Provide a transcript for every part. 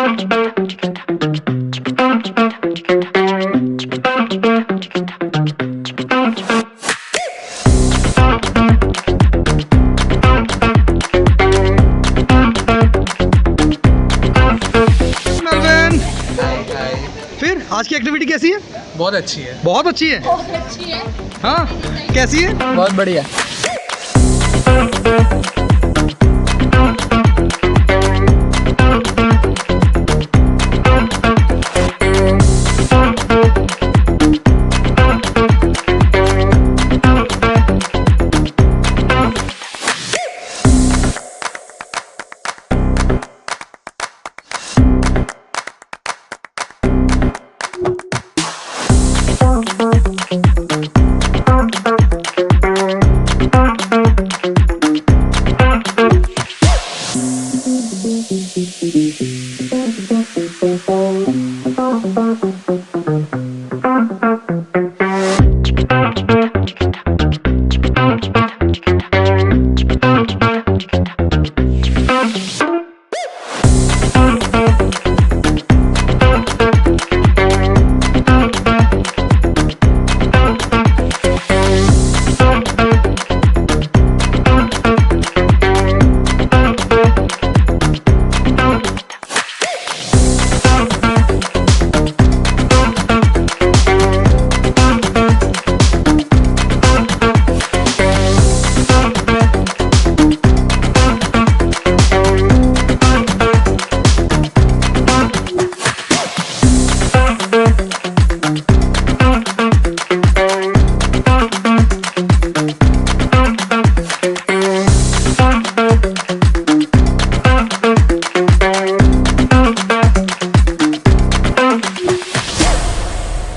फिर आज की एक्टिविटी कैसी है? बहुत अच्छी है। बहुत अच्छी है। बहुत अच्छी है। हाँ, कैसी है? बहुत बढ़िया।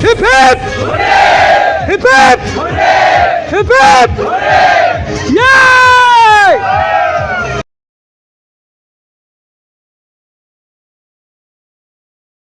Hip hip! Hip hip! Hip hip! Yeah!